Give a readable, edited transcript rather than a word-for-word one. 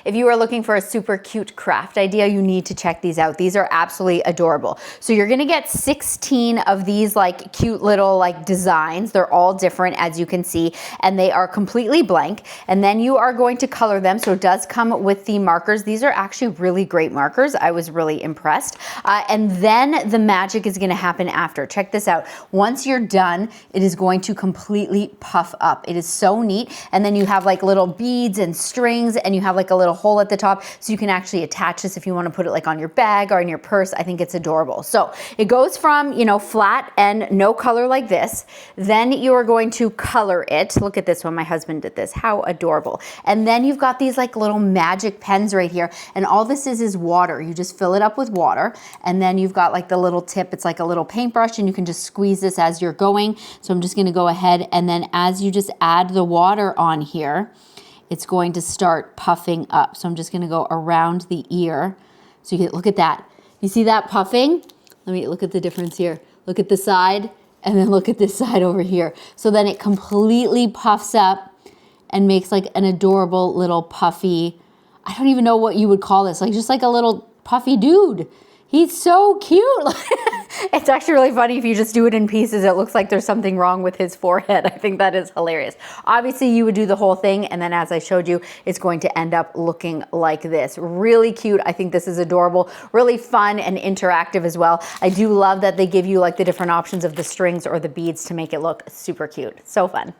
if you are looking for a super cute craft idea, you need to check these out. These are absolutely adorable. So you're gonna get 16 of these like cute little like designs. They're all different, as you can see, and they are completely blank. And then you are going to color them. So it does come with the markers. These are actually really great markers. I was really impressed. And then the magic is gonna happen after. Check this out. Once you're done, it is going to completely puff up. It is so neat. And then you have like little beads and strings, and you have like a little hole at the top, so you can actually attach this if you want to put it like on your bag or in your purse. I think it's adorable. So it goes from, you know, flat and no color like this. Then you are going to color it. Look at this one. My husband did this. How adorable. And then you've got these like little magic pens right here. And all this is water. You just fill it up with water. And then you've got like the little tip. It's like a little paintbrush, and you can just squeeze this as you're going. So I'm just going to go ahead, and then as you just add the water on here, it's going to start puffing up. So I'm just going to go around the ear. So you can look at that. You see that puffing? Let me look at the difference here. Look at the side, and then look at this side over here. So then it completely puffs up and makes like an adorable little puffy, I don't even know what you would call this, like just like a little puffy dude. He's so cute. It's actually really funny if you just do it in pieces. It looks like there's something wrong with his forehead. I think that is hilarious. Obviously, you would do the whole thing, and then as I showed you, it's going to end up looking like this. Really cute. I think this is adorable. Really fun and interactive as well. I do love that they give you like the different options of the strings or the beads to make it look super cute. So fun.